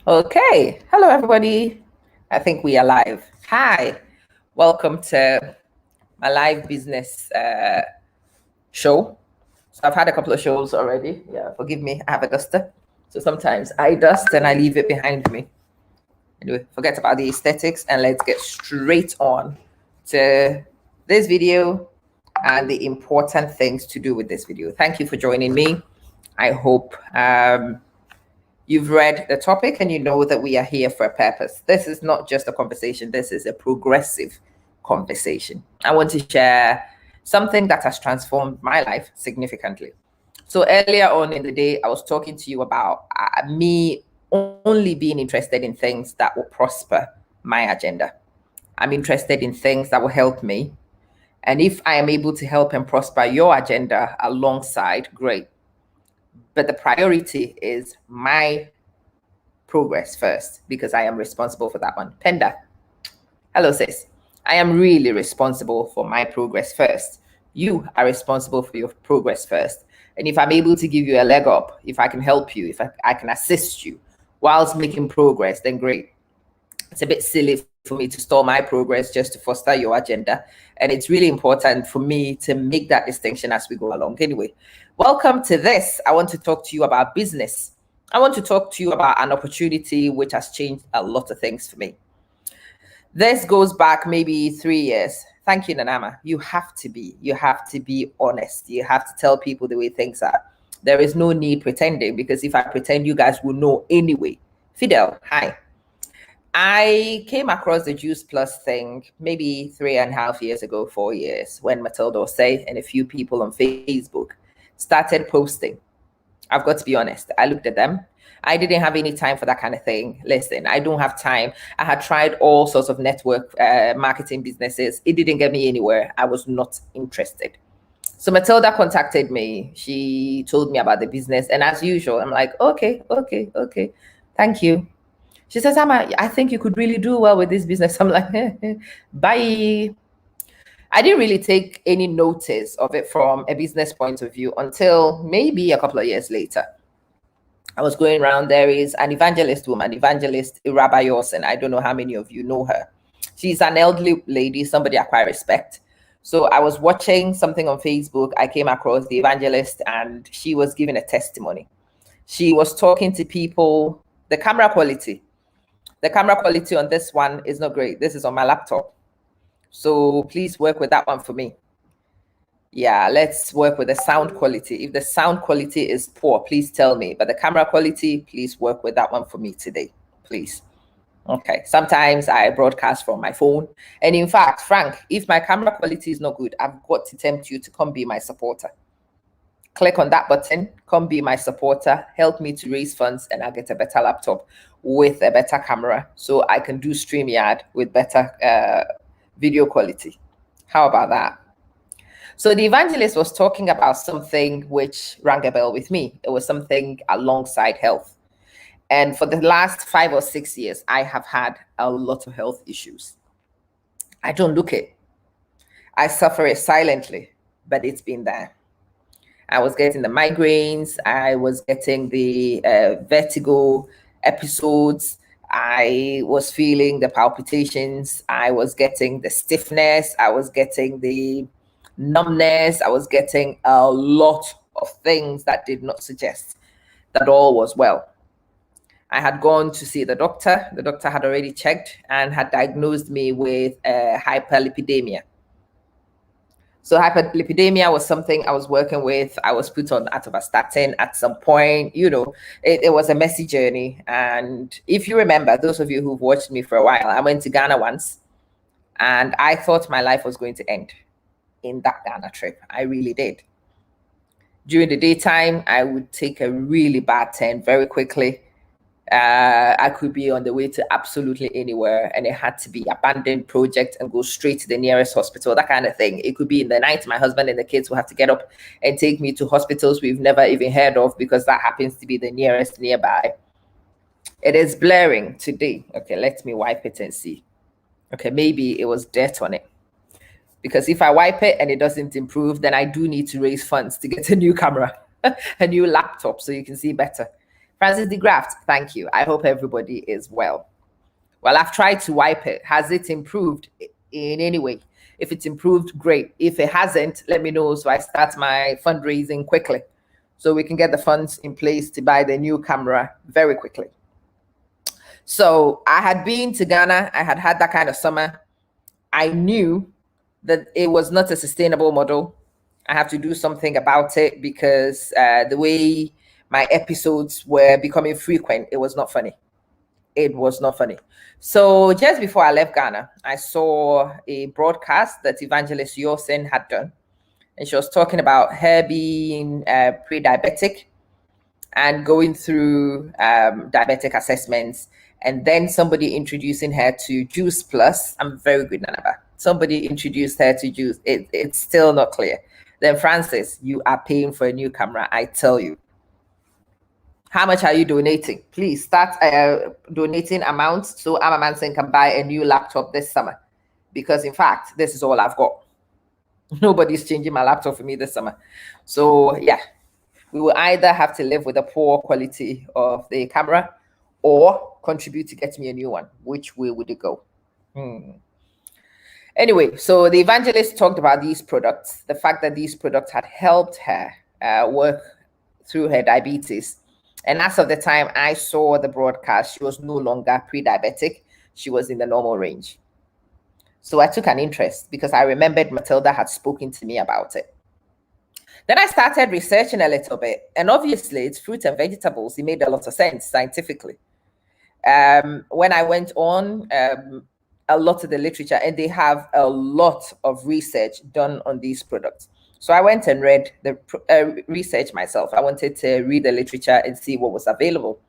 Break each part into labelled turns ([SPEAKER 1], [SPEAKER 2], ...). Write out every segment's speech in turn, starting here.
[SPEAKER 1] Okay. Hello, everybody. I think we are live. Hi. Welcome to my live business show. So I've had a couple of shows already. Yeah, forgive me. I have a duster. So sometimes I dust and I leave it behind me. Anyway, forget about the aesthetics and let's get straight on to this video and the important things to do with this video. Thank you for joining me. I hope you've read the topic and you know that we are here for a purpose. This is not just a conversation, this is a progressive conversation. I want to share something that has transformed my life significantly. So earlier on in the day, I was talking to you about me only being interested in things that will prosper my agenda. I'm interested in things that will help me. And if I am able to help and prosper your agenda alongside, great. But the priority is my progress first because I am responsible for that one. Penda, hello sis. I am really responsible for my progress first. You are responsible for your progress first. And if I'm able to give you a leg up, if I can help you, if I can assist you whilst making progress, then great. It's a bit silly for me to stall my progress just to foster your agenda. And it's really important for me to make that distinction as we go along. Anyway, welcome to this. I want to talk to you about business. I want to talk to you about an opportunity which has changed a lot of things for me. This goes back maybe 3 years. Thank you, Nanama. You have to be honest. You have to tell people the way things are. There is no need pretending because if I pretend, you guys will know anyway. Fidel, hi. I came across the Juice Plus thing maybe 3.5 years ago, 4 years, when Matilda Osei and a few people on Facebook started posting. I've got to be honest. I looked at them. I didn't have any time for that kind of thing. Listen, I don't have time. I had tried all sorts of network marketing businesses. It didn't get me anywhere. I was not interested. So Matilda contacted me. She told me about the business. And as usual, I'm like, okay. Thank you. She says, Amma, I think you could really do well with this business. I'm like, bye. I didn't really take any notice of it from a business point of view until maybe a couple of years later. I was going around. There is an evangelist woman, Evangelist Rabbi Yorsen. I don't know how many of you know her. She's an elderly lady, somebody I quite respect. So I was watching something on Facebook. I came across the evangelist and she was giving a testimony. She was talking to people. The camera quality on this one is not great. This is on my laptop. So please work with that one for me. Yeah, let's work with the sound quality. If the sound quality is poor, please tell me. But the camera quality, please work with that one for me today, please. Okay, sometimes I broadcast from my phone. And in fact, Frank, if my camera quality is not good, I've got to tempt you to come be my supporter. Click on that button, come be my supporter, help me to raise funds, and I'll get a better laptop with a better camera so I can do StreamYard with better video quality. How about that? So the evangelist was talking about something which rang a bell with me. It was something alongside health. And for the last 5 or 6 years, I have had a lot of health issues. I don't look it. I suffer it silently, but it's been there. I was getting the migraines. I was getting the vertigo episodes. I was feeling the palpitations. I was getting the stiffness. I was getting the numbness. I was getting a lot of things that did not suggest that all was well. I had gone to see the doctor. The doctor had already checked and had diagnosed me with hyperlipidemia. So hyperlipidemia was something I was working with. I was put on atorvastatin at some point. It was a messy journey. And if you remember, those of you who've watched me for a while, I went to Ghana once and I thought my life was going to end in that Ghana trip. I really did. During the daytime, I would take a really bad turn very quickly. I could be on the way to absolutely anywhere, and it had to be abandoned project and go straight to the nearest hospital, that kind of thing. It could be in the night. My husband and the kids will have to get up and take me to hospitals we've never even heard of because that happens to be the nearest nearby. It is blurring today. Okay, let me wipe it and see. Okay, maybe it was dirt on it. Because if I wipe it and it doesn't improve, then I do need to raise funds to get a new camera, a new laptop so you can see better. Francis de Graft, thank you. I hope everybody is well. Well, I've tried to wipe it. Has it improved in any way? If it's improved, great. If it hasn't, let me know so I start my fundraising quickly so we can get the funds in place to buy the new camera very quickly. So I had been to Ghana. I had had that kind of summer. I knew that it was not a sustainable model. I have to do something about it because the way my episodes were becoming frequent, it was not funny. It was not funny. So just before I left Ghana, I saw a broadcast that Evangelist Yosin had done. And she was talking about her being pre-diabetic and going through diabetic assessments, and then somebody introducing her to Juice Plus. I'm very good, Nanaba. Somebody introduced her to Juice. It's still not clear. Then Francis, you are paying for a new camera, I tell you. How much are you donating? Please start donating amounts so Amamansen can buy a new laptop this summer. Because in fact, this is all I've got. Nobody's changing my laptop for me this summer. So yeah, we will either have to live with a poor quality of the camera or contribute to get me a new one. Which way would it go? Anyway, so the evangelist talked about these products, the fact that these products had helped her work through her diabetes. And as of the time I saw the broadcast, she was no longer pre-diabetic. She was in the normal range. So I took an interest because I remembered Matilda had spoken to me about it. Then I started researching a little bit, and obviously it's fruit and vegetables. It made a lot of sense scientifically. When I went on a lot of the literature, and they have a lot of research done on these products. So I went and read the research myself. I wanted to read the literature and see what was available.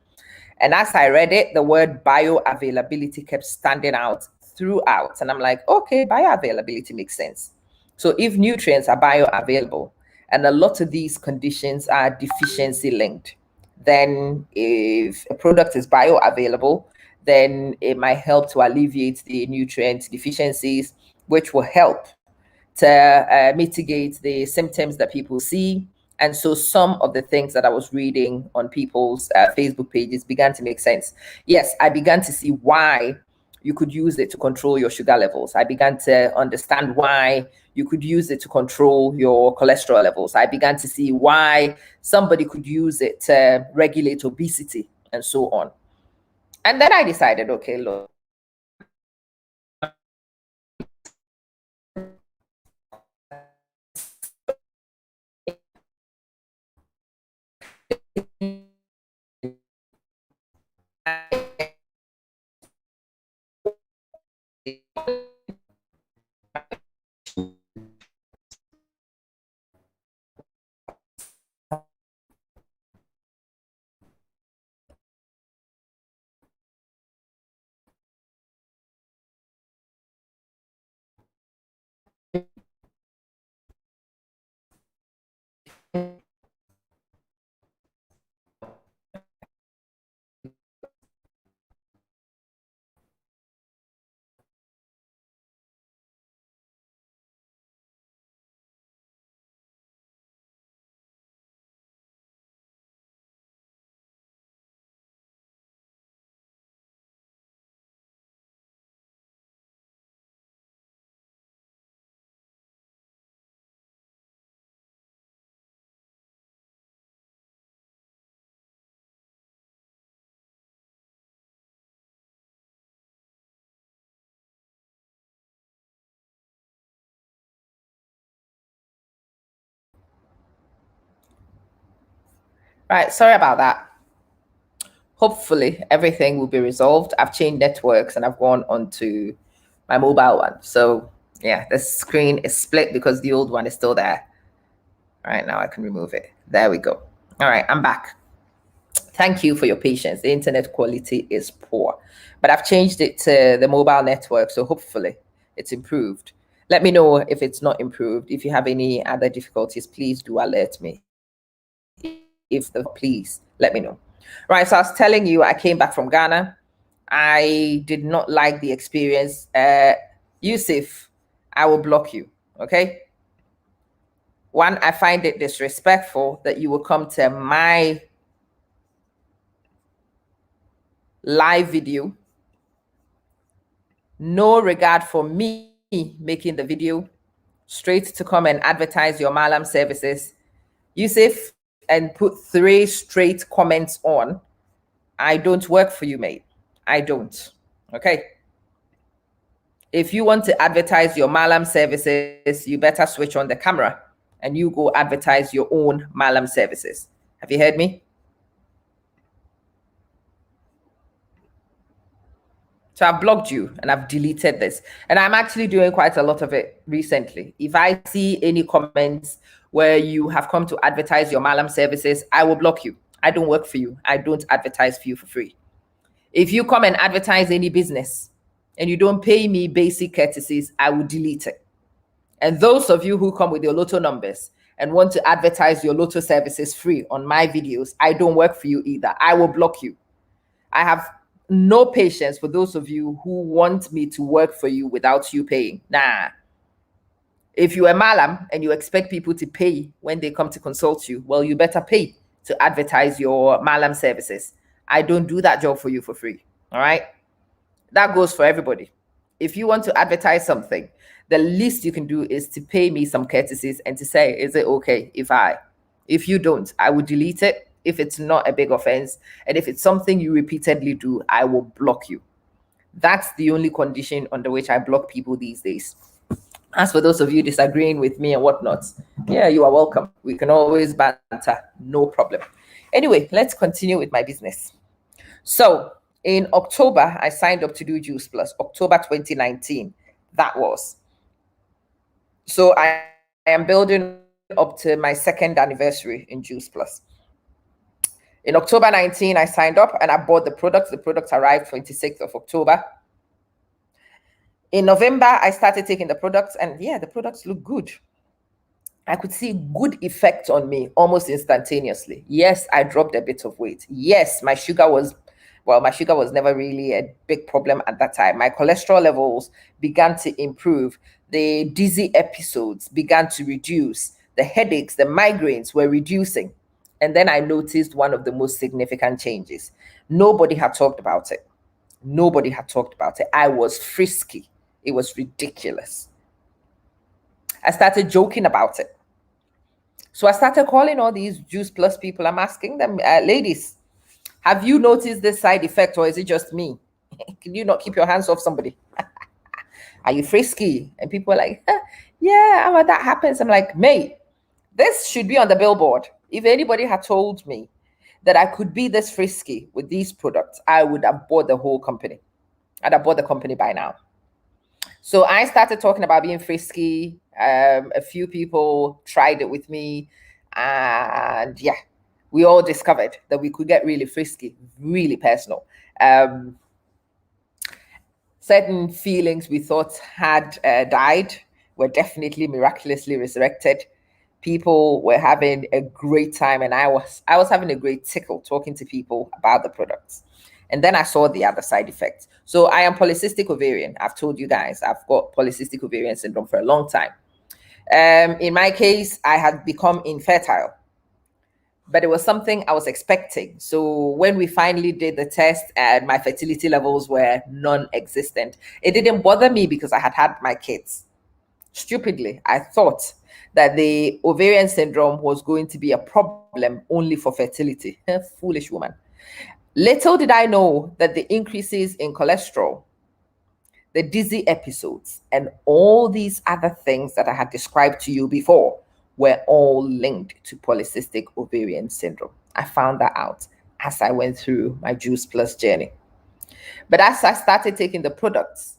[SPEAKER 1] And as I read it, the word bioavailability kept standing out throughout. And I'm like, okay, bioavailability makes sense. So if nutrients are bioavailable, and a lot of these conditions are deficiency linked, then if a product is bioavailable, then it might help to alleviate the nutrient deficiencies, which will help to mitigate the symptoms that people see. And so some of the things that I was reading on people's Facebook pages began to make sense. Yes, I began to see why you could use it to control your sugar levels. I began to understand why you could use it to control your cholesterol levels. I began to see why somebody could use it to regulate obesity and so on. And then I decided, okay, look, right, sorry about that. Hopefully everything will be resolved. I've changed networks and I've gone onto my mobile one. So yeah, the screen is split because the old one is still there. All right, now I can remove it. There we go. All right, I'm back. Thank you for your patience. The internet quality is poor, but I've changed it to the mobile network. So hopefully it's improved. Let me know if it's not improved. If you have any other difficulties, please do alert me. Please let me know. Right, so I was telling you, I came back from Ghana. I did not like the experience. Yusuf, I will block you, okay? One, I find it disrespectful that you will come to my live video, no regard for me making the video, straight to come and advertise your Malam services, Yusuf, and put 3 straight comments on, I don't work for you, mate. I don't. Okay. If you want to advertise your Malam services, you better switch on the camera and you go advertise your own Malam services. Have you heard me? So I've blocked you and I've deleted this. And I'm actually doing quite a lot of it recently. If I see any comments where you have come to advertise your Malam services, I will block you. I don't work for you. I don't advertise for you for free. If you come and advertise any business and you don't pay me basic courtesies, I will delete it. And those of you who come with your lotto numbers and want to advertise your lotto services free on my videos, I don't work for you either. I will block you. I have no patience for those of you who want me to work for you without you paying. Nah. If you're a Malam and you expect people to pay when they come to consult you, well, you better pay to advertise your Malam services. I don't do that job for you for free. All right. That goes for everybody. If you want to advertise something, the least you can do is to pay me some courtesies and to say, is it okay if you don't, I will delete it if it's not a big offense. And if it's something you repeatedly do, I will block you. That's the only condition under which I block people these days. As for those of you disagreeing with me and whatnot, yeah, you are welcome. We can always banter, no problem. Anyway, let's continue with my business. So in October, I signed up to do Juice Plus, October 2019, that was. So I am building up to my 2nd anniversary in Juice Plus. In October 19, I signed up and I bought the products. The products arrived 26th of October. In November, I started taking the products and yeah, the products look good. I could see good effect on me almost instantaneously. Yes, I dropped a bit of weight. Yes, my sugar was never really a big problem at that time. My cholesterol levels began to improve. The dizzy episodes began to reduce. The headaches, the migraines were reducing. And then I noticed one of the most significant changes. Nobody had talked about it. Nobody had talked about it. I was frisky. It was ridiculous. I started joking about it. So I started calling all these Juice Plus people. I'm asking them, ladies, have you noticed this side effect or is it just me? Can you not keep your hands off somebody? Are you frisky? And people are like, yeah, well, that happens. I'm like, mate, this should be on the billboard. If anybody had told me that I could be this frisky with these products, I would have bought the whole company. I'd have bought the company by now. So I started talking about being frisky. A few people tried it with me. And yeah, we all discovered that we could get really frisky, really personal. Certain feelings we thought had died were definitely miraculously resurrected. People were having a great time, and I was having a great tickle talking to people about the products. And then I saw the other side effects. So I am polycystic ovarian. I've told you guys, I've got polycystic ovarian syndrome for a long time. In my case, I had become infertile, but it was something I was expecting. So when we finally did the test and my fertility levels were non-existent, it didn't bother me because I had my kids. Stupidly, I thought that the ovarian syndrome was going to be a problem only for fertility. Foolish woman. Little did I know that the increases in cholesterol, the dizzy episodes, and all these other things that I had described to you before were all linked to polycystic ovarian syndrome. I found that out as I went through my Juice Plus journey. But as I started taking the products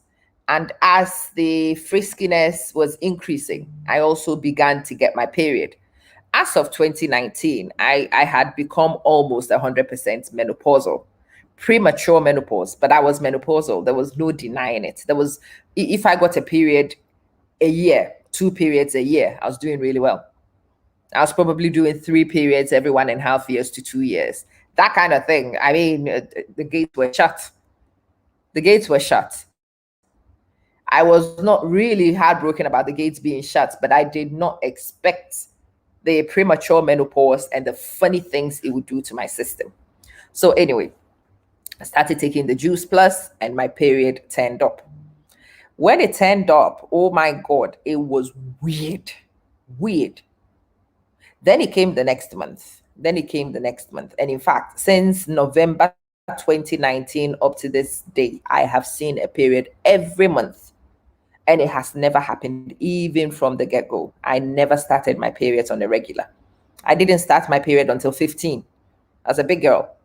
[SPEAKER 1] and as the friskiness was increasing, I also began to get my period. As of 2019, I had become almost 100% menopausal, premature menopause, but I was menopausal. There was no denying it. If I got a period a year, 2 periods a year, I was doing really well. I was probably doing 3 periods every 1.5 years to 2 years. That kind of thing. I mean, the gates were shut. The gates were shut. I was not really heartbroken about the gates being shut, but I did not expect the premature menopause and the funny things it would do to my system. So anyway, I started taking the juice plus, and my period turned up. When it turned up, oh my God, it was weird. Weird. Then it came the next month. Then it came the next month. And in fact, since November 2019 up to this day, I have seen a period every month. And it has never happened, even from the get go. I never started my periods on a regular. I didn't start my period until 15 as a big girl.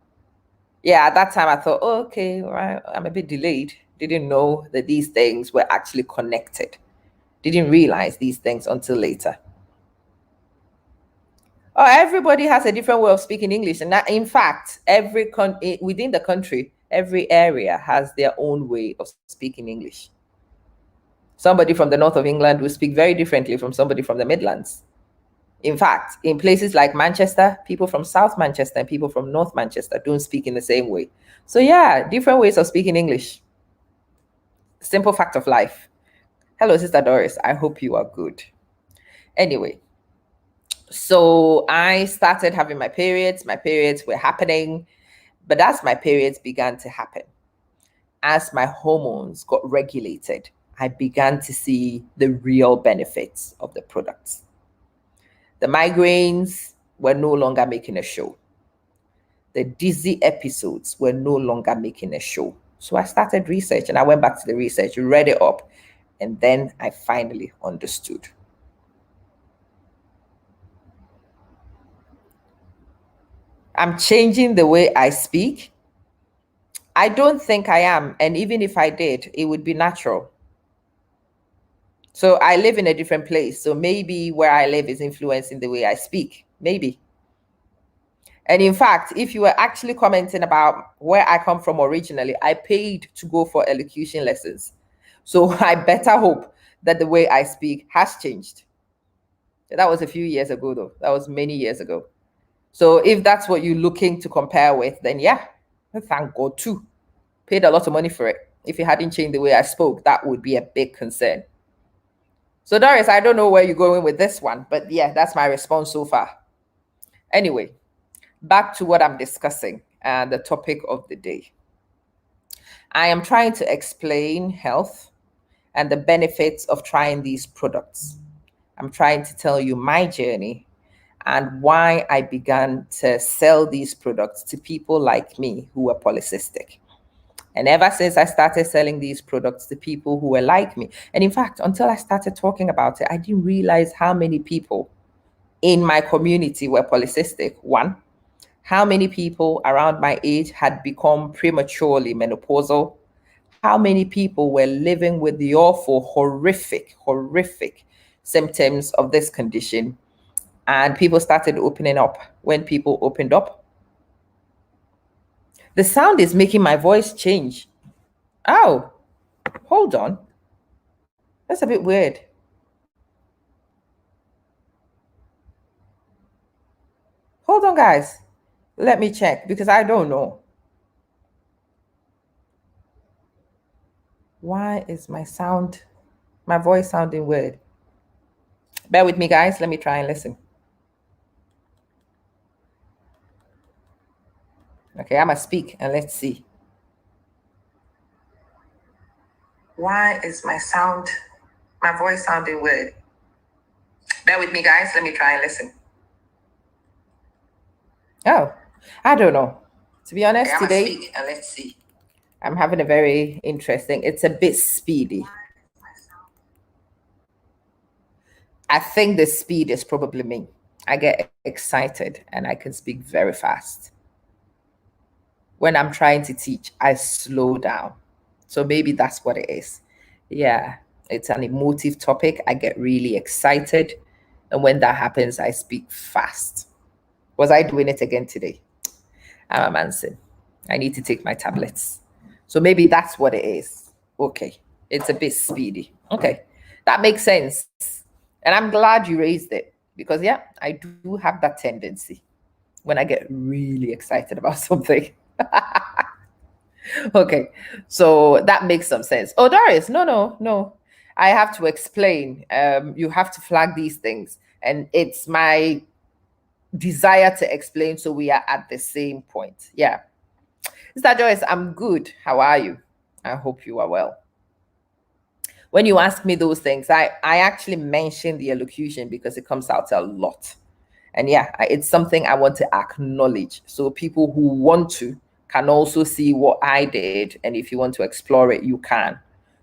[SPEAKER 1] Yeah, at that time I thought, oh, okay, all right, I'm a bit delayed. Didn't know that these things were actually connected. Didn't realize these things until later. Oh, everybody has a different way of speaking English, and that, in fact, within the country, every area has their own way of speaking English. Somebody from the north of England will speak very differently from somebody from the Midlands. In fact, in places like Manchester, people from South Manchester and people from North Manchester don't speak in the same way. So yeah, different ways of speaking English. Simple fact of life. Hello, Sister Doris. I hope you are good. Anyway, so I started having my periods. My periods were happening. But as my periods began to happen, as my hormones got regulated, I began to see the real benefits of the products. The migraines were no longer making a show. The dizzy episodes were no longer making a show. So I started research, and I went back to the research, read it up, and then I finally understood. I'm changing the way I speak. I don't think I am. And even if I did, it would be natural. So I live in a different place. So maybe where I live is influencing the way I speak. Maybe. And in fact, if you were actually commenting about where I come from originally, I paid to go for elocution lessons. So I better hope that the way I speak has changed. That was a few years ago, though. That was many years ago. So if that's what you're looking to compare with, then yeah, thank God too. Paid a lot of money for it. If it hadn't changed the way I spoke, that would be a big concern. So Doris, I don't know where you're going with this one, but yeah, that's my response so far. Anyway, back to what I'm discussing and the topic of the day. I am trying to explain health and the benefits of trying these products. I'm trying to tell you my journey and why I began to sell these products to people like me who were polycystic. And ever since I started selling these products to people who were like me, and in fact, until I started talking about it, I didn't realize how many people in my community were polycystic. One, how many people around my age had become prematurely menopausal? How many people were living with the awful, horrific symptoms of this condition? And people started opening up. When people opened up, the sound is making my voice change. Oh, hold on. That's a bit weird. Hold on, guys. Let me check because I don't know. Why is my voice sounding weird? Bear with me, guys. Let me try and listen. Okay, I'm going to speak and let's see. Why is my voice sounding weird? Bear with me, guys. Let me try and listen. Oh, I don't know. To be honest, okay, today, speak and let's see. I'm having a very interesting, it's a bit speedy. I think the speed is probably me. I get excited and I can speak very fast. When I'm trying to teach, I slow down. So maybe that's what it is. Yeah, it's an emotive topic. I get really excited. And when that happens, I speak fast. Was I doing it again today? I'm a Manson. I need to take my tablets. So maybe that's what it is. Okay. It's a bit speedy. Okay. That makes sense. And I'm glad you raised it because, yeah, I do have that tendency when I get really excited about something. Okay. So that makes some sense. Oh, Doris, no. I have to explain. You have to flag these things. And it's my desire to explain so we are at the same point. Yeah. Sister Joyce, I'm good. How are you? I hope you are well. When you ask me those things, I actually mention the elocution because it comes out a lot. And yeah, it's something I want to acknowledge. So people who want to can also see what I did. And if you want to explore it, you can.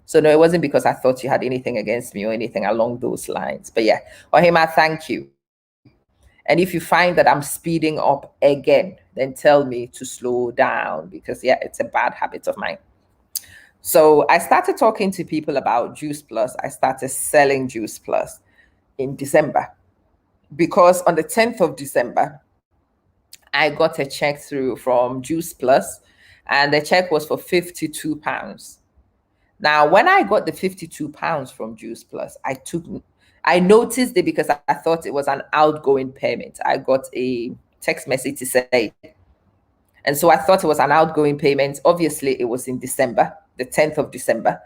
[SPEAKER 1] So no, it wasn't because I thought you had anything against me or anything along those lines. But yeah, Ohima, thank you. And if you find that I'm speeding up again, then tell me to slow down because yeah, it's a bad habit of mine. So I started talking to people about Juice Plus. I started selling Juice Plus in December because on the 10th of December, I got a check through from Juice Plus, and the check was for £52. Now, when I got the £52 from Juice Plus, I noticed it because I thought it was an outgoing payment. I got a text message to say, and so I thought it was an outgoing payment. Obviously, it was in December, the 10th of December.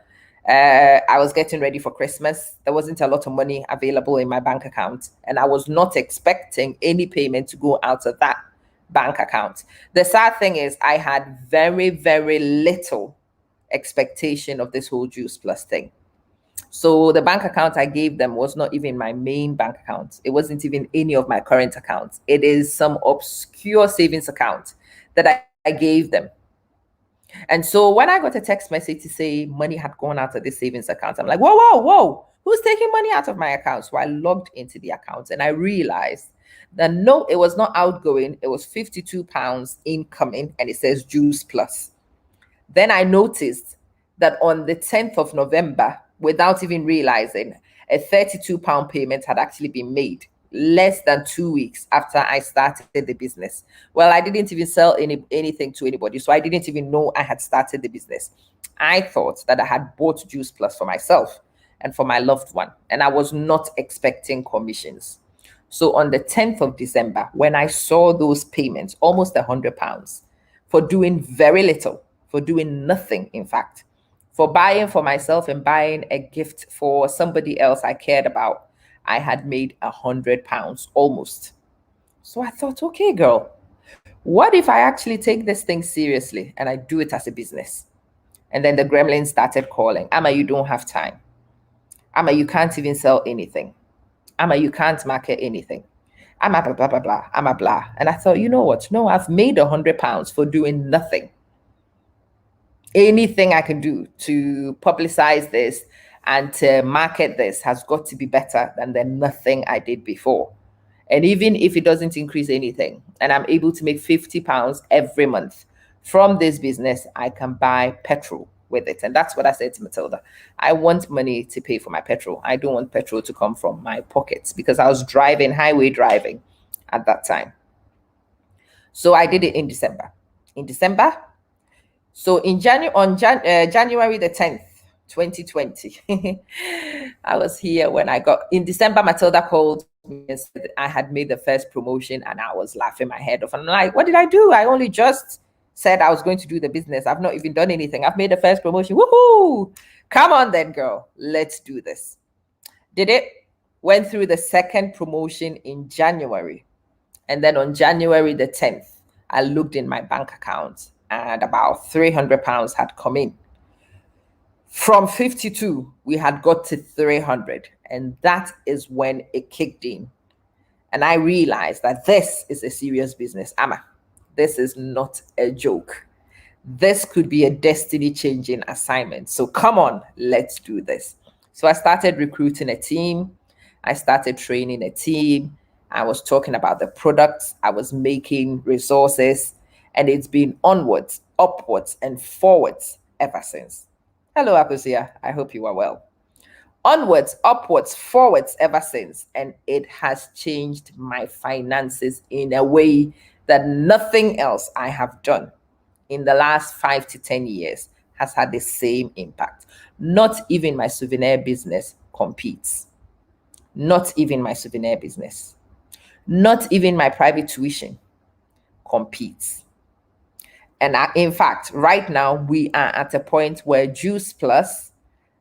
[SPEAKER 1] I was getting ready for Christmas. There wasn't a lot of money available in my bank account, and I was not expecting any payment to go out of that bank account. The sad thing is, I had very, very little expectation of this whole Juice Plus thing. So the bank account I gave them was not even my main bank account. It wasn't even any of my current accounts. It is some obscure savings account that I gave them. And so when I got a text message to say money had gone out of this savings account, I'm like, whoa, whoa, whoa, who's taking money out of my account? So I logged into the account and I realized that no, it was not outgoing. It was £52 incoming and it says Juice Plus. Then I noticed that on the 10th of November, without even realizing, a £32 payment had actually been made less than 2 weeks after I started the business. Well, I didn't even sell anything to anybody, so I didn't even know I had started the business. I thought that I had bought Juice Plus for myself and for my loved one, and I was not expecting commissions. So on the 10th of December, when I saw those payments, almost £100, for doing very little, for doing nothing, in fact, for buying for myself and buying a gift for somebody else I cared about, I had made £100 almost. So I thought, okay, girl, what if I actually take this thing seriously and I do it as a business? And then the gremlin started calling. Amma, you don't have time. Amma, you can't even sell anything. Amma, you can't market anything. Amma, blah, blah, blah, blah. Amma, blah. And I thought, you know what? No, I've made £100 for doing nothing. Anything I can do to publicize this and to market this has got to be better than the nothing I did before. And even if it doesn't increase anything, and I'm able to make £50 every month from this business, I can buy petrol with it. And that's what I said to Matilda. I want money to pay for my petrol. I don't want petrol to come from my pockets because I was driving, highway driving at that time. So I did it in December. So in January the 10th, 2020, I was here when I got, in December, Matilda called me and said I had made the first promotion and I was laughing my head off. And I'm like, what did I do? I only just said I was going to do the business. I've not even done anything. I've made the first promotion. Woohoo! Come on then, girl. Let's do this. Did it. Went through the second promotion in January. And then on January the 10th, I looked in my bank account and about £300 had come in. From 52, we had got to 300. And that is when it kicked in. And I realized that this is a serious business. Amma, this is not a joke. This could be a destiny-changing assignment. So come on, let's do this. So I started recruiting a team. I started training a team. I was talking about the products. I was making resources. And it's been onwards, upwards, and forwards ever since. Hello, Akusia. I hope you are well. Onwards, upwards, forwards ever since. And it has changed my finances in a way that nothing else I have done in the last 5 to 10 years has had the same impact. Not even my souvenir business competes. Not even my souvenir business. Not even my private tuition competes. And in fact, right now, we are at a point where Juice Plus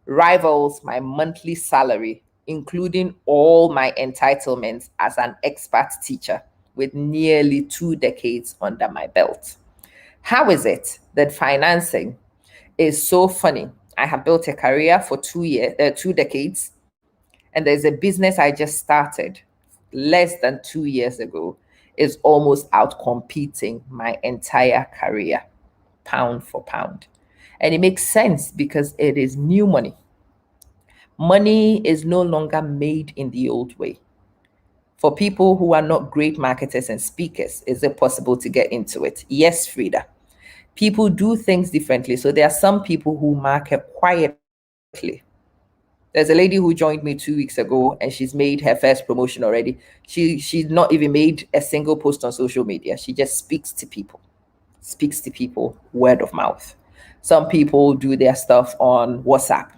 [SPEAKER 1] rivals my monthly salary, including all my entitlements as an expert teacher with nearly 2 decades under my belt. How is it that financing is so funny? I have built a career for 2 years, 2 decades, and there's a business I just started less than 2 years ago is almost out competing my entire career, pound for pound. And it makes sense because it is new money. Money is no longer made in the old way. For people who are not great marketers and speakers, is it possible to get into it? Yes, Frida. People do things differently. So there are some people who market quietly. There's a lady who joined me 2 weeks ago and she's made her first promotion already. She's not even made a single post on social media. She just speaks to people word of mouth. Some people do their stuff on WhatsApp.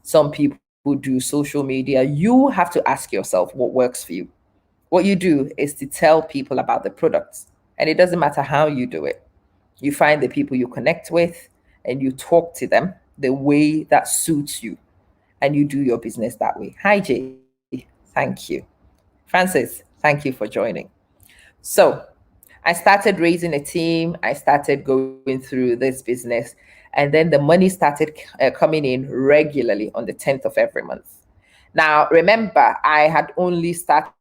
[SPEAKER 1] Some people do social media. You have to ask yourself what works for you. What you do is to tell people about the products, and it doesn't matter how you do it. You find the people you connect with and you talk to them the way that suits you, and you do your business that way. Hi, Jay. Thank you. Francis, thank you for joining. So, I started raising a team. I started going through this business, and then the money started coming in regularly on the 10th of every month. Now, remember, I had only started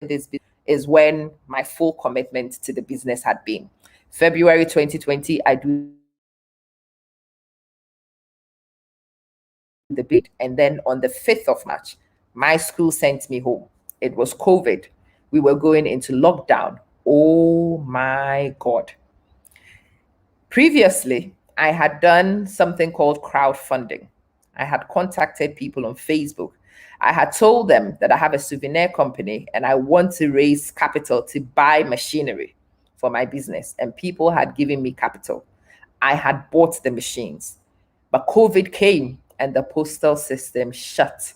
[SPEAKER 1] this business is when my full commitment to the business had been. February 2020, I do the bid, and then on the 5th of March, my school sent me home. It was COVID. We were going into lockdown. Oh my God. Previously, I had done something called crowdfunding. I had contacted people on Facebook. I had told them that I have a souvenir company and I want to raise capital to buy machinery for my business. And people had given me capital. I had bought the machines. But COVID came and the postal system shut.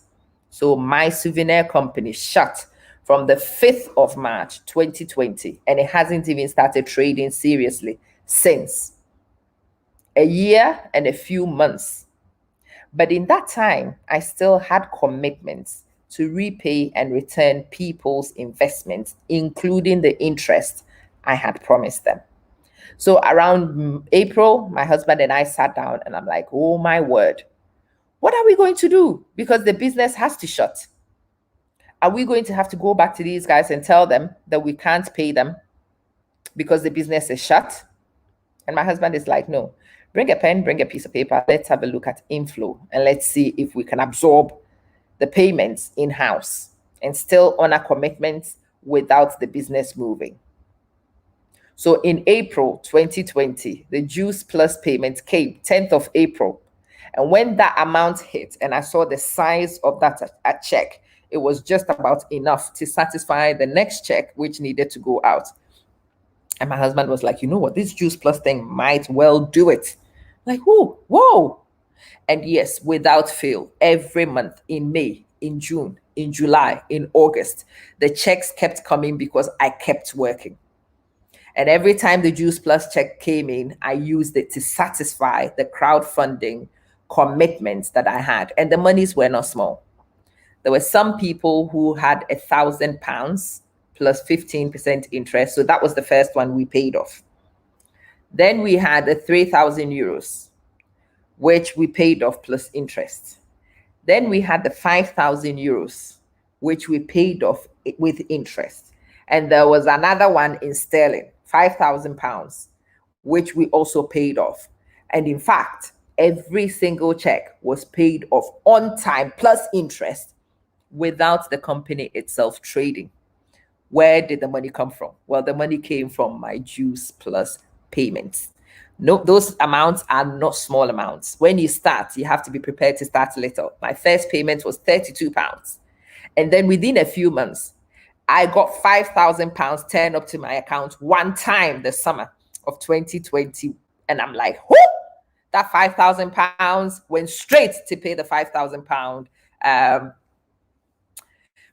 [SPEAKER 1] So my souvenir company shut from the 5th of March 2020, and it hasn't even started trading seriously since. A year and a few months. But in that time, I still had commitments to repay and return people's investments, including the interest I had promised them. So around April, my husband and I sat down and I'm like, oh my word, what are we going to do? Because the business has to shut. Are we going to have to go back to these guys and tell them that we can't pay them because the business is shut? And my husband is like, no, bring a pen, bring a piece of paper. Let's have a look at inflow and let's see if we can absorb the payments in house and still honor commitments without the business moving. So in April 2020, the Juice Plus payment came 10th of April. And when that amount hit and I saw the size of that check, it was just about enough to satisfy the next check, which needed to go out. And my husband was like, you know what, this Juice Plus thing might well do it. Like, whoa. And yes, without fail, every month in May, in June, in July, in August, the checks kept coming because I kept working. And every time the Juice Plus check came in, I used it to satisfy the crowdfunding commitments that I had. And the monies were not small. There were some people who had £1,000 plus 15% interest. So that was the first one we paid off. Then we had the 3,000 euros, which we paid off plus interest. Then we had the 5,000 euros, which we paid off with interest. And there was another one in sterling, £5,000, which we also paid off. And in fact, every single check was paid off on time plus interest without the company itself trading. Where did the money come from? Well, the money came from my Juice Plus payments. No, those amounts are not small amounts. When you start, you have to be prepared to start little. My first payment was £32. And then within a few months, I got £5,000 turned up to my account one time the summer of 2020. And I'm like, whoo! That £5,000 went straight to pay the £5,000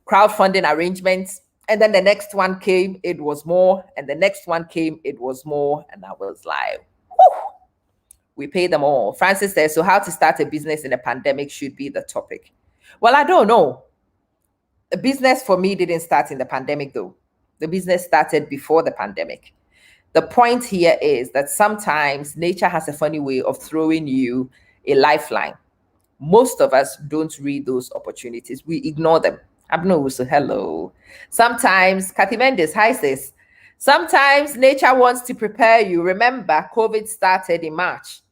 [SPEAKER 1] crowdfunding arrangements. And then the next one came, it was more. And the next one came, it was more. And I was like, whoo! We paid them all. Francis says, so how to start a business in a pandemic should be the topic. Well, I don't know. The business for me didn't start in the pandemic, though. The business started before the pandemic. The point here is that sometimes nature has a funny way of throwing you a lifeline. Most of us don't read those opportunities. We ignore them. Abno, so hello. Sometimes, Kathy Mendes, hi sis. Sometimes nature wants to prepare you. Remember, COVID started in March.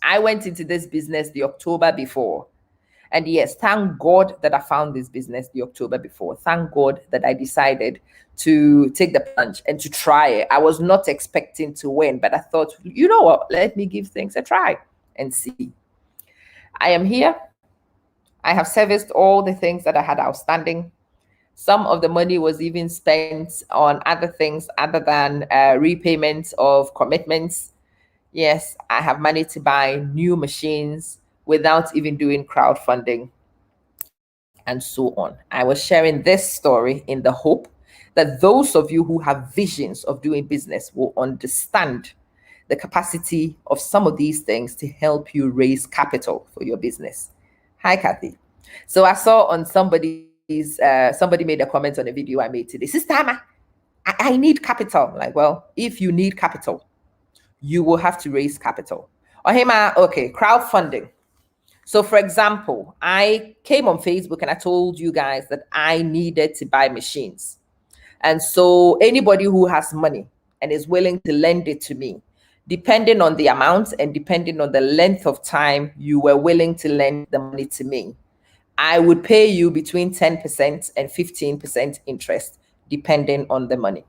[SPEAKER 1] I went into this business the October before. And yes, thank God that I found this business the October before. Thank God that I decided to take the plunge and to try it. I was not expecting to win, but I thought, you know what, let me give things a try and see. I am here. I have serviced all the things that I had outstanding. Some of the money was even spent on other things other than repayments of commitments. Yes, I have money to buy new machines without even doing crowdfunding and so on. I was sharing this story in the hope that those of you who have visions of doing business will understand the capacity of some of these things to help you raise capital for your business. Hi, Kathy. So I saw on somebody made a comment on a video I made today. Sister Ama, I need capital. Like, well, if you need capital, you will have to raise capital. Ohima, okay, crowdfunding. So, for example, I came on Facebook and I told you guys that I needed to buy machines. And so, anybody who has money and is willing to lend it to me, depending on the amount and depending on the length of time you were willing to lend the money to me, I would pay you between 10% and 15% interest, depending on the money.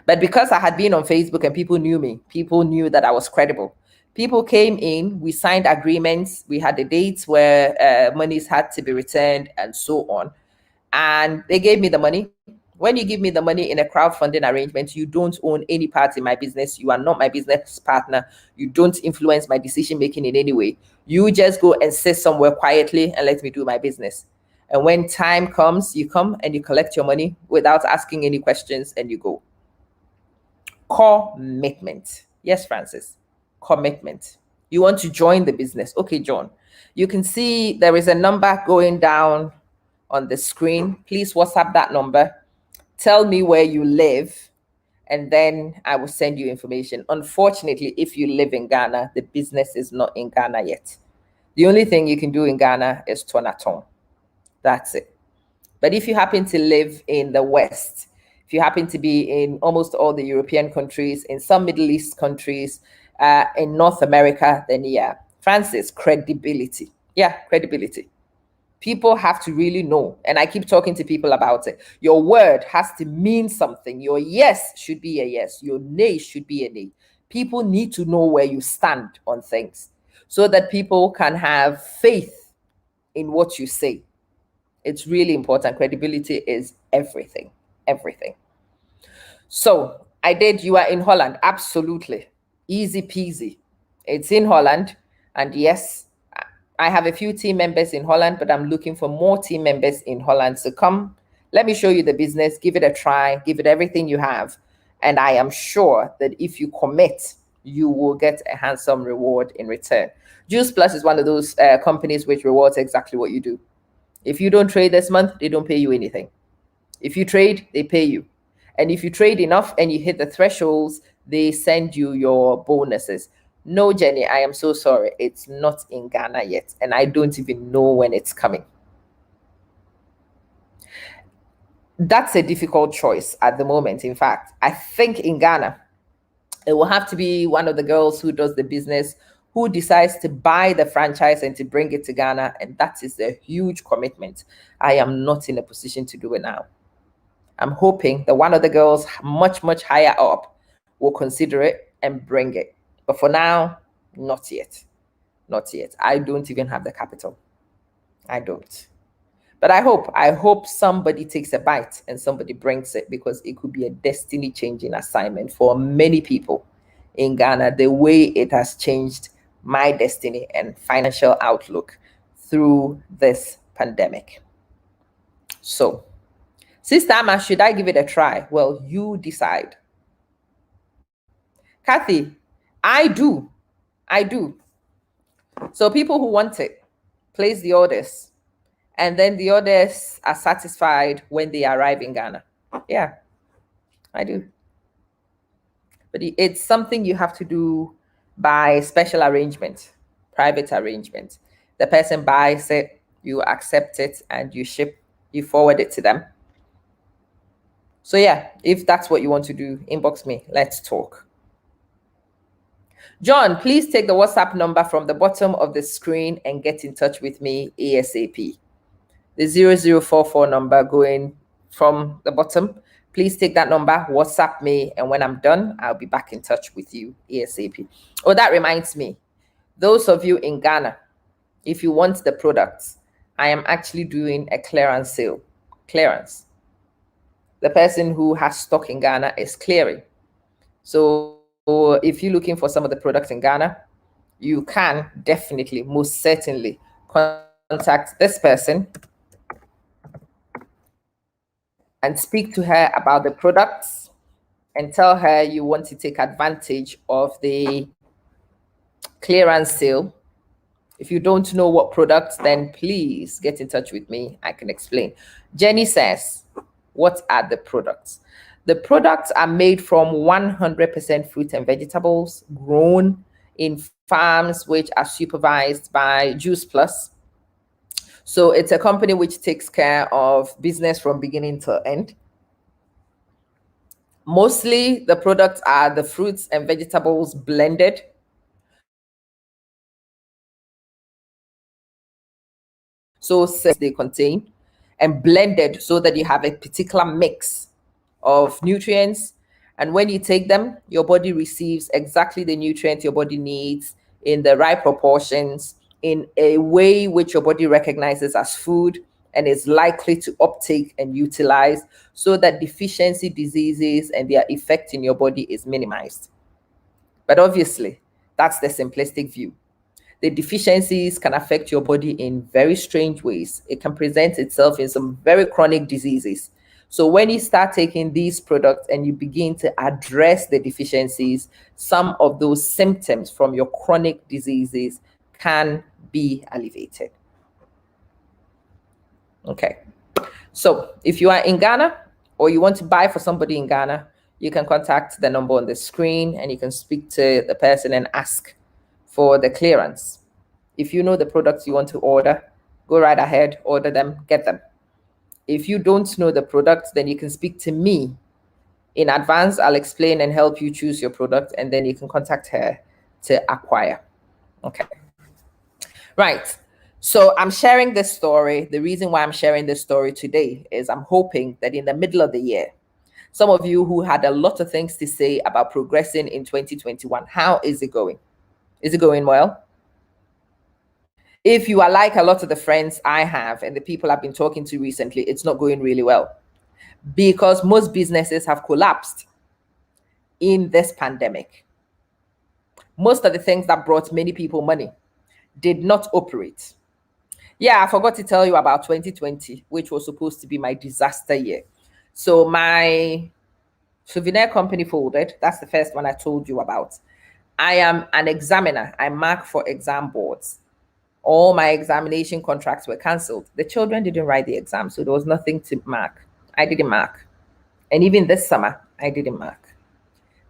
[SPEAKER 1] But because I had been on Facebook and people knew me, people knew that I was credible. People came in, we signed agreements, we had the dates where monies had to be returned and so on. And they gave me the money. When you give me the money in a crowdfunding arrangement, you don't own any part in my business. You are not my business partner. You don't influence my decision making in any way. You just go and sit somewhere quietly and let me do my business. And when time comes, you come and you collect your money without asking any questions and you go. Commitment. Yes, Francis. Commitment. You want to join the business. Okay, John. You can see there is a number going down on the screen. Please WhatsApp that number. Tell me where you live, and then I will send you information. Unfortunately, if you live in Ghana, the business is not in Ghana yet. The only thing you can do in Ghana is tonaton. That's it. But if you happen to live in the West, if you happen to be in almost all the European countries, in some Middle East countries, in North America, then yeah. Francis, credibility. Yeah, credibility. People have to really know. And I keep talking to people about it. Your word has to mean something. Your yes should be a yes. Your nay should be a nay. People need to know where you stand on things so that people can have faith in what you say. It's really important. Credibility is everything, everything. So you are in Holland. Absolutely. Easy peasy. It's in Holland. And yes, I have a few team members in Holland, but I'm looking for more team members in Holland. So come, let me show you the business, give it a try, give it everything you have. And I am sure that if you commit, you will get a handsome reward in return. Juice Plus is one of those companies which rewards exactly what you do. If you don't trade this month, they don't pay you anything. If you trade, they pay you. And if you trade enough and you hit the thresholds, they send you your bonuses. No, Jenny, I am so sorry. It's not in Ghana yet. And I don't even know when it's coming. That's a difficult choice at the moment. In fact, I think in Ghana, it will have to be one of the girls who does the business, who decides to buy the franchise and to bring it to Ghana. And that is a huge commitment. I am not in a position to do it now. I'm hoping that one of the girls much, much higher up will consider it and bring it. But for now, not yet. Not yet. I don't even have the capital. I don't. But I hope somebody takes a bite and somebody brings it, because it could be a destiny-changing assignment for many people in Ghana, the way it has changed my destiny and financial outlook through this pandemic. So, Sister Amma, should I give it a try? Well, you decide. Kathy, I do. So people who want it, place the orders. And then the orders are satisfied when they arrive in Ghana. Yeah. I do. But it's something you have to do by special arrangement, private arrangement. The person buys it, you accept it, and you forward it to them. So yeah, if that's what you want to do, inbox me. Let's talk. John, please take the WhatsApp number from the bottom of the screen and get in touch with me ASAP. The 0044 number going from the bottom. Please take that number, WhatsApp me, and when I'm done, I'll be back in touch with you ASAP. Oh, that reminds me. Those of you in Ghana, if you want the products, I am actually doing a clearance sale. Clearance. The person who has stock in Ghana is clearing. So if you're looking for some of the products in Ghana, you can definitely, most certainly, contact this person and speak to her about the products and tell her you want to take advantage of the clearance sale. If you don't know what products, then please get in touch with me. I can explain. Jenny says, what are the products? The products are made from 100% fruit and vegetables grown in farms which are supervised by Juice Plus. So it's a company which takes care of business from beginning to end. Mostly the products are the fruits and vegetables blended. So they contain and blended so that you have a particular mix of nutrients. And when you take them, your body receives exactly the nutrients your body needs in the right proportions, in a way which your body recognizes as food and is likely to uptake and utilize, so that deficiency diseases and their effect in your body is minimized. But obviously, that's the simplistic view. The deficiencies can affect your body in very strange ways. It can present itself in some very chronic diseases. So when you start taking these products and you begin to address the deficiencies, some of those symptoms from your chronic diseases can be alleviated. Okay. So if you are in Ghana or you want to buy for somebody in Ghana, you can contact the number on the screen and you can speak to the person and ask for the clearance. If you know the products you want to order, go right ahead, order them, get them. If you don't know the products, then you can speak to me in advance. I'll explain and help you choose your product, and then you can contact her to acquire. Okay. Right. So I'm sharing this story. The reason why I'm sharing this story today is I'm hoping that in the middle of the year, some of you who had a lot of things to say about progressing in 2021, how is it going? Is it going well? If you are like a lot of the friends I have and the people I've been talking to recently, it's not going really well because most businesses have collapsed in this pandemic. Most of the things that brought many people money did not operate. Yeah, I forgot to tell you about 2020, which was supposed to be my disaster year. So my souvenir company folded. That's the first one I told you about. I am an examiner. I mark for exam boards. All my examination contracts were cancelled. The children didn't write the exam, so there was nothing to mark. I didn't mark. And even this summer, I didn't mark.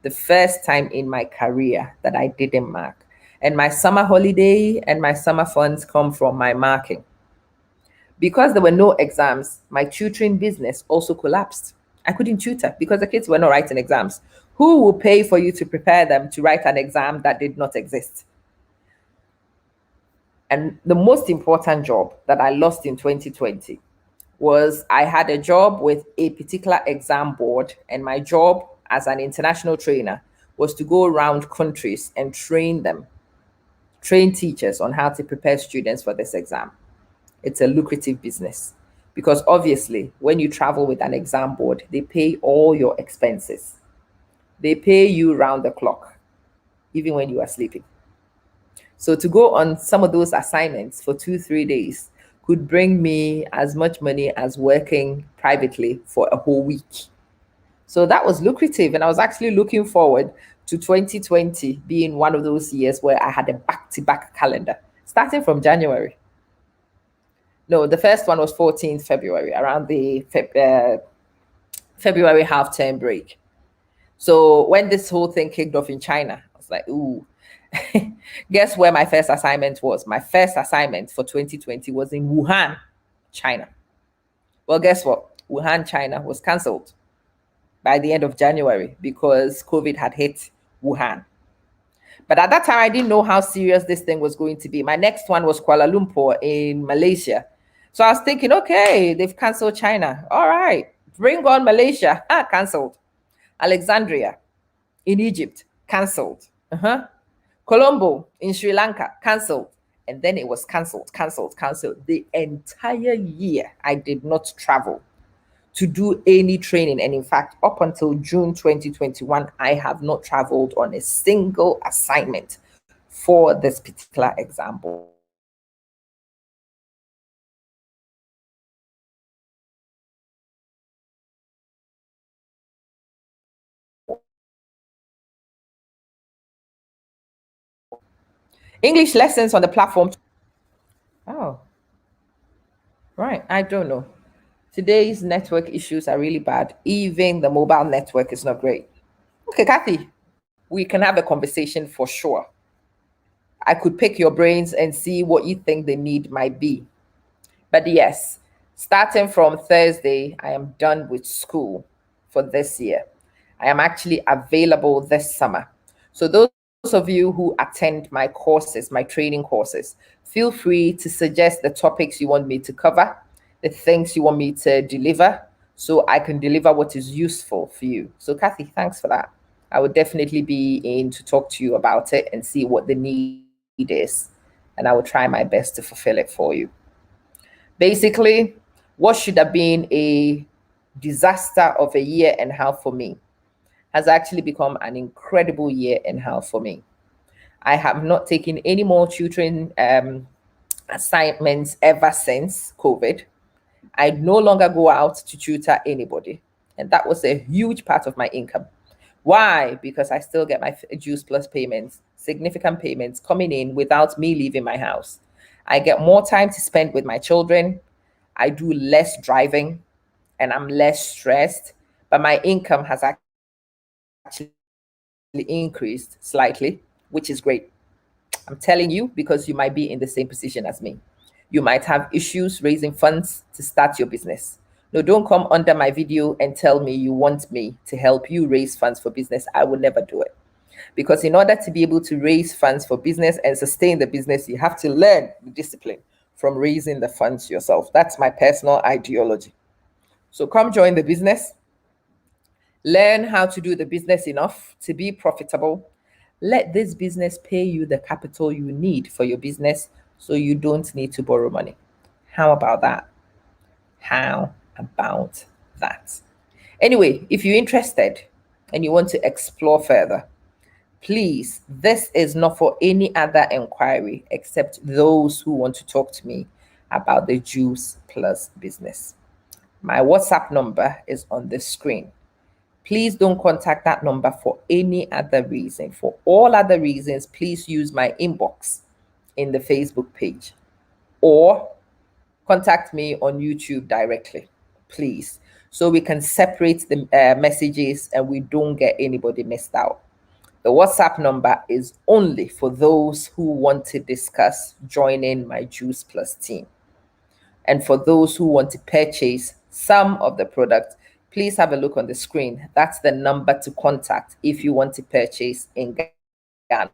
[SPEAKER 1] The first time in my career that I didn't mark. And my summer holiday and my summer funds come from my marking. Because there were no exams, my tutoring business also collapsed. I couldn't tutor because the kids were not writing exams. Who will pay for you to prepare them to write an exam that did not exist? And the most important job that I lost in 2020 was I had a job with a particular exam board, and my job as an international trainer was to go around countries and train teachers on how to prepare students for this exam. It's a lucrative business because obviously when you travel with an exam board, they pay all your expenses. They pay you round the clock, even when you are sleeping. So to go on some of those assignments for 2-3 days could bring me as much money as working privately for a whole week. So that was lucrative. And I was actually looking forward to 2020 being one of those years where I had a back-to-back calendar, starting from January. No, the first one was 14th February, around the February half-term break. So when this whole thing kicked off in China, I was like, ooh, guess where my first assignment was? My first assignment for 2020 was in Wuhan, China. Well, guess what? Wuhan, China was cancelled by the end of January because COVID had hit Wuhan. But at that time, I didn't know how serious this thing was going to be. My next one was Kuala Lumpur in Malaysia. So I was thinking, okay, they've canceled China. All right, bring on Malaysia. Cancelled. Alexandria in Egypt, cancelled. Colombo in Sri Lanka, cancelled. And then it was cancelled. The entire year, I did not travel to do any training. And in fact, up until June 2021, I have not traveled on a single assignment for this particular example. English lessons on the platform. Oh, right. I don't know. Today's network issues are really bad. Even the mobile network is not great. Okay, Kathy, we can have a conversation for sure. I could pick your brains and see what you think the need might be. But yes, starting from Thursday, I am done with school for this year. I am actually available this summer. So those of you who attend my courses, my training courses, feel free to suggest the topics you want me to cover, the things you want me to deliver, so I can deliver what is useful for you. So Kathy, thanks for that. I would definitely be in to talk to you about it and see what the need is. And I will try my best to fulfill it for you. Basically, what should have been a disaster of a year and a half for me has actually become an incredible year and a half for me. I have not taken any more tutoring assignments ever since COVID. I no longer go out to tutor anybody. And that was a huge part of my income. Why? Because I still get my Juice Plus payments, significant payments coming in without me leaving my house. I get more time to spend with my children. I do less driving and I'm less stressed, but my income has actually increased slightly, which is great. I'm telling you because you might be in the same position as me. You might have issues raising funds to start your business. No, don't come under my video and tell me you want me to help you raise funds for business. I will never do it. Because in order to be able to raise funds for business and sustain the business, you have to learn the discipline from raising the funds yourself. That's my personal ideology. So come join the business. Learn how to do the business enough to be profitable. Let this business pay you the capital you need for your business so you don't need to borrow money. How about that? How about that? Anyway, if you're interested and you want to explore further, please, this is not for any other inquiry except those who want to talk to me about the Juice Plus business. My WhatsApp number is on the screen. Please don't contact that number for any other reason. For all other reasons, please use my inbox in the Facebook page or contact me on YouTube directly, please, so we can separate the messages and we don't get anybody missed out. The WhatsApp number is only for those who want to discuss joining my Juice Plus team. And for those who want to purchase some of the products, please have a look on the screen. That's the number to contact if you want to purchase in Ghana.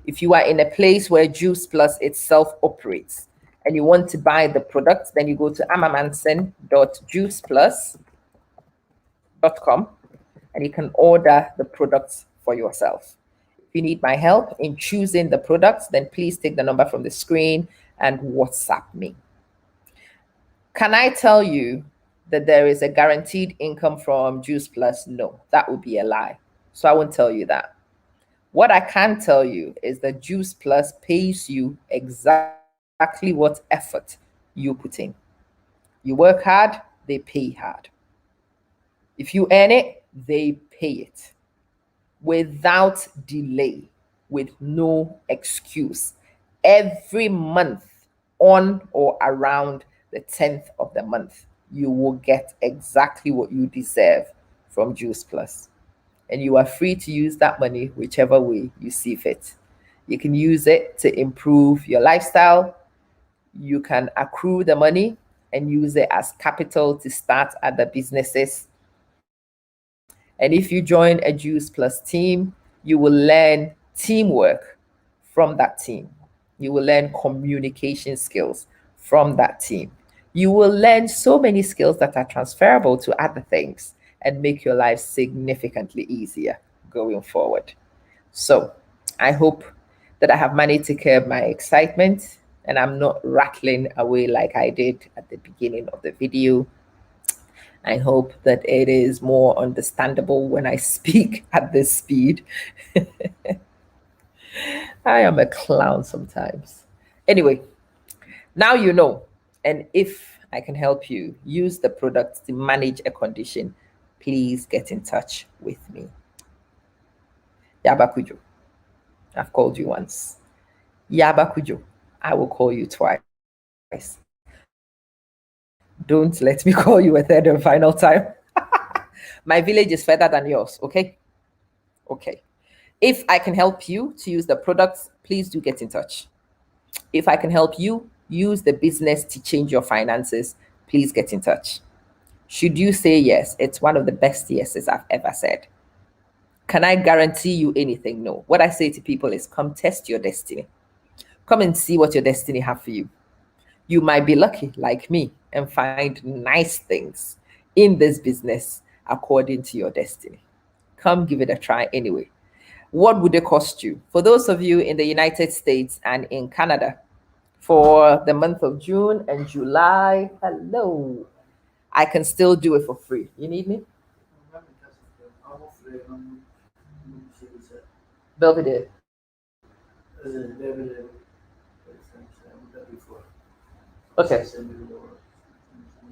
[SPEAKER 1] If you are in a place where Juice Plus itself operates and you want to buy the products, then you go to amamanson.juiceplus.com and you can order the products for yourself. If you need my help in choosing the products, then please take the number from the screen and WhatsApp me. Can I tell you that there is a guaranteed income from Juice Plus? No, that would be a lie. So I won't tell you that. What I can tell you is that Juice Plus pays you exactly what effort you put in. You work hard, they pay hard. If you earn it, they pay it without delay, with no excuse. Every month, on or around the 10th of the month, you will get exactly what you deserve from Juice Plus. and you are free to use that money whichever way you see fit. You can use it to improve your lifestyle. You can accrue the money and use it as capital to start other businesses. And if you join a Juice Plus team, you will learn teamwork from that team. You will learn communication skills from that team. You will learn so many skills that are transferable to other things and make your life significantly easier going forward. So I hope that I have managed to curb my excitement and I'm not rattling away like I did at the beginning of the video. I hope that it is more understandable when I speak at this speed. I am a clown sometimes. Anyway, now you know. And if I can help you use the product to manage a condition, please get in touch with me. Yabakujo. I've called you once. Yabakujo. I will call you twice. Don't let me call you a third and final time. My village is further than yours, okay? Okay. If I can help you to use the products, please do get in touch. If I can help you use the business to change your finances, please get in touch. Should you say yes, it's one of the best yeses I've ever said. Can I guarantee you anything? No. What I say to people is come test your destiny. Come and see what your destiny have for you. You might be lucky, like me, and find nice things in this business according to your destiny. Come give it a try anyway. What would it cost you? For those of you in the United States and in Canada, for the month of June and July, hello, I can still do it for free. You need me? Belvedere. Okay.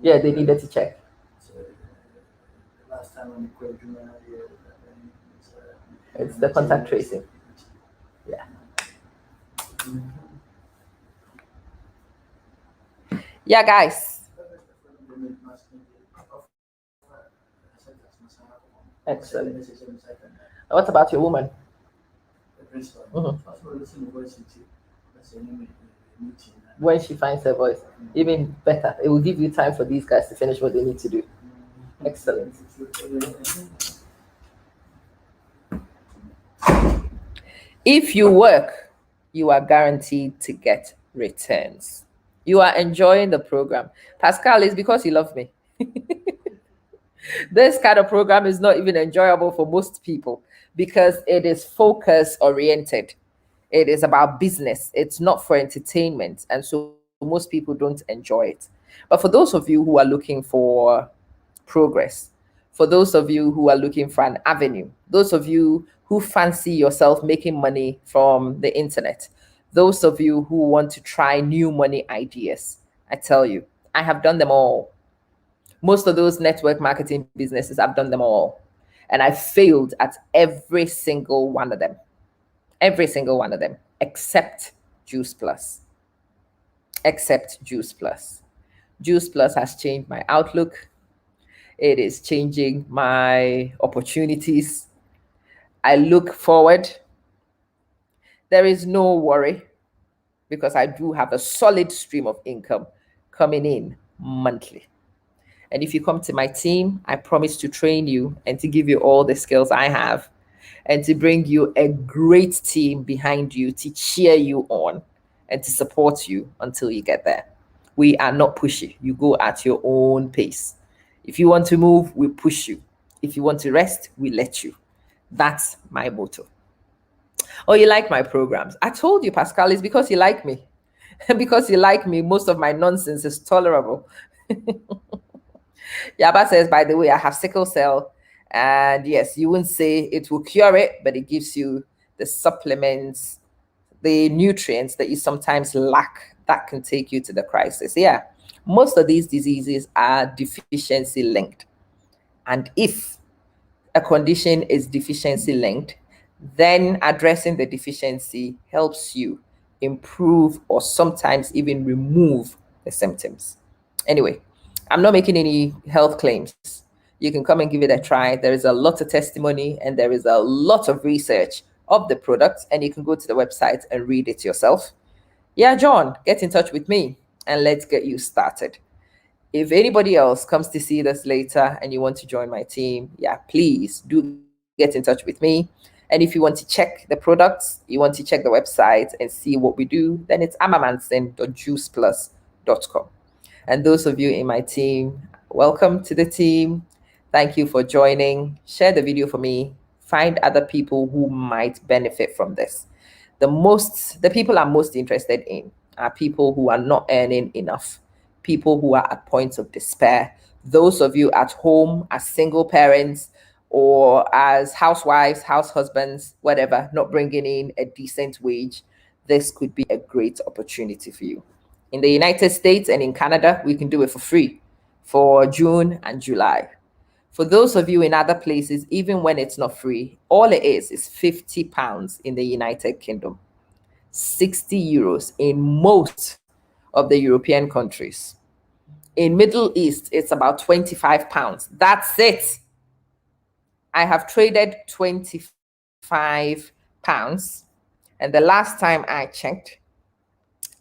[SPEAKER 1] Yeah, they needed to check. It's the contact tracing. Yeah. Yeah, guys. Excellent. What about your woman? Mhm. When she finds her voice, even better. It will give you time for these guys to finish what they need to do. Excellent. If you work, you are guaranteed to get returns. You are enjoying the program. Pascal, is because you love me. This kind of program is not even enjoyable for most people because it is focus oriented. It is about business. It's not for entertainment. And so most people don't enjoy it. But for those of you who are looking for progress, for those of you who are looking for an avenue, those of you who fancy yourself making money from the internet, those of you who want to try new money ideas, I tell you, I have done them all. Most of those network marketing businesses, I've done them all. And I failed at every single one of them. Every single one of them, except Juice Plus. Except Juice Plus. Juice Plus has changed my outlook. It is changing my opportunities. I look forward. There is no worry because I do have a solid stream of income coming in monthly. And if you come to my team, I promise to train you and to give you all the skills I have and to bring you a great team behind you to cheer you on and to support you until you get there. We are not pushy. You go at your own pace. If you want to move, we push you. If you want to rest, we let you. That's my motto. Oh, you like my programs? I told you, Pascal, it's because you like me. Because you like me, most of my nonsense is tolerable. Yaba says, by the way, I have sickle cell. And yes, you wouldn't say it will cure it, but it gives you the supplements, the nutrients that you sometimes lack that can take you to the crisis. Yeah, most of these diseases are deficiency linked. And if a condition is deficiency linked, then addressing the deficiency helps you improve or sometimes even remove the symptoms. Anyway, I'm not making any health claims. You can come and give it a try. There is a lot of testimony and there is a lot of research of the product, and you can go to the website and read it yourself. Yeah, John, get in touch with me and let's get you started. If anybody else comes to see this later and you want to join my team, yeah, please do get in touch with me. And if you want to check the products, you want to check the website and see what we do, then it's amamanson.juiceplus.com. And those of you in my team, welcome to the team. Thank you for joining. Share the video for me. Find other people who might benefit from this. The people I'm most interested in are people who are not earning enough, people who are at points of despair. Those of you at home as single parents or as housewives, house husbands, whatever, not bringing in a decent wage, this could be a great opportunity for you. In the United States and in Canada, we can do it for free for June and July. For those of you in other places, even when it's not free, all it is £50 in the United Kingdom, 60 euros in most of the European countries. In Middle East, it's about £25. That's it. I have traded £25. And the last time I checked,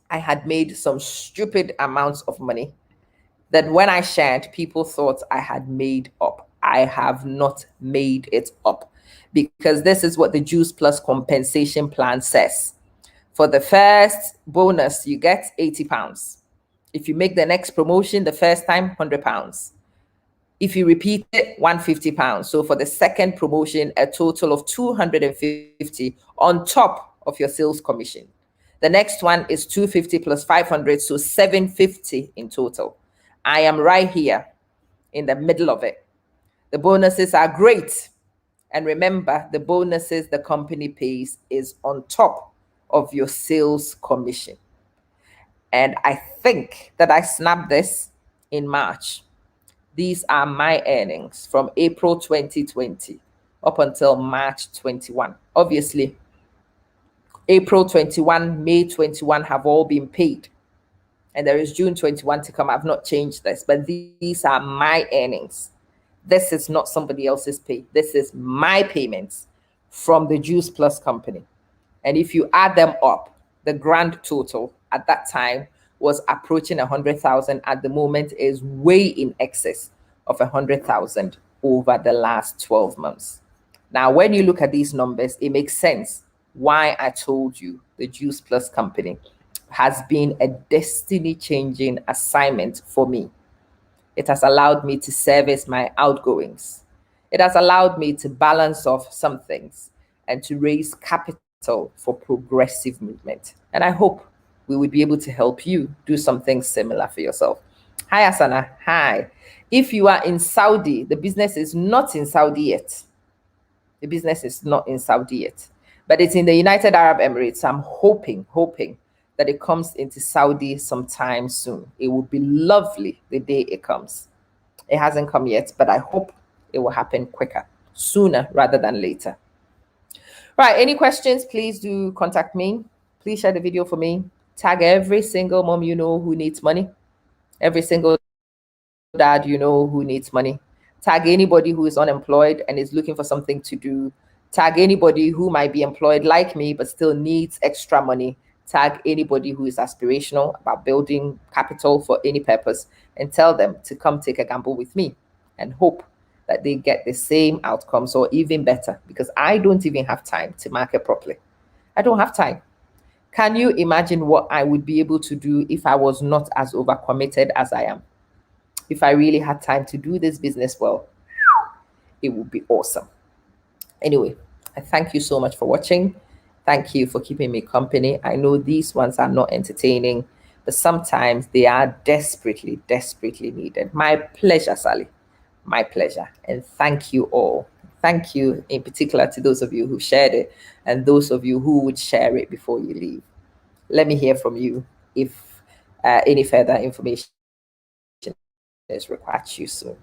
[SPEAKER 1] I had made some stupid amounts of money that when I shared, people thought I had made up. I have not made it up, because this is what the Juice Plus compensation plan says. For the first bonus, you get £80. If you make the next promotion the first time, £100. If you repeat it, £150. So for the second promotion, a total of £250 on top of your sales commission. The next one is £250 plus £500, so £750 in total. I am right here in the middle of it. The bonuses are great. And remember, the bonuses the company pays is on top of your sales commission. And I think that I snapped this in March. These are my earnings from April 2020 up until March 21. Obviously, April 21, May 21 have all been paid. And there is June 21 to come. I've not changed this, but these are my earnings. This is not somebody else's pay. This is my payments from the Juice Plus company. And if you add them up, the grand total at that time was approaching 100,000. At the moment is way in excess of 100,000 over the last 12 months. Now, when you look at these numbers, it makes sense why I told you the Juice Plus company has been a destiny-changing assignment for me. It has allowed me to service my outgoings. It has allowed me to balance off some things and to raise capital for progressive movement. And I hope we would be able to help you do something similar for yourself. Hi, Asana. Hi. If you are in Saudi, the business is not in Saudi yet. The business is not in Saudi yet, but it's in the United Arab Emirates. I'm hoping that it comes into Saudi sometime soon. It would be lovely the day it comes. It hasn't come yet, but I hope it will happen quicker, sooner rather than later. Right, any questions, please do contact me. Please share the video for me. Tag every single mom you know who needs money. Every single dad you know who needs money. Tag anybody who is unemployed and is looking for something to do. Tag anybody who might be employed like me but still needs extra money. Tag anybody who is aspirational about building capital for any purpose, and tell them to come take a gamble with me and hope that they get the same outcomes or even better, because I don't even have time to market properly. I don't have time. Can you imagine what I would be able to do if I was not as overcommitted as I am? If I really had time to do this business well, it would be awesome. Anyway, I thank you so much for watching. Thank you for keeping me company. I know these ones are not entertaining, but sometimes they are desperately, desperately needed. My pleasure, Sally. My pleasure. And thank you all. Thank you in particular to those of you who shared it and those of you who would share it before you leave. Let me hear from you if any further information is required to you soon.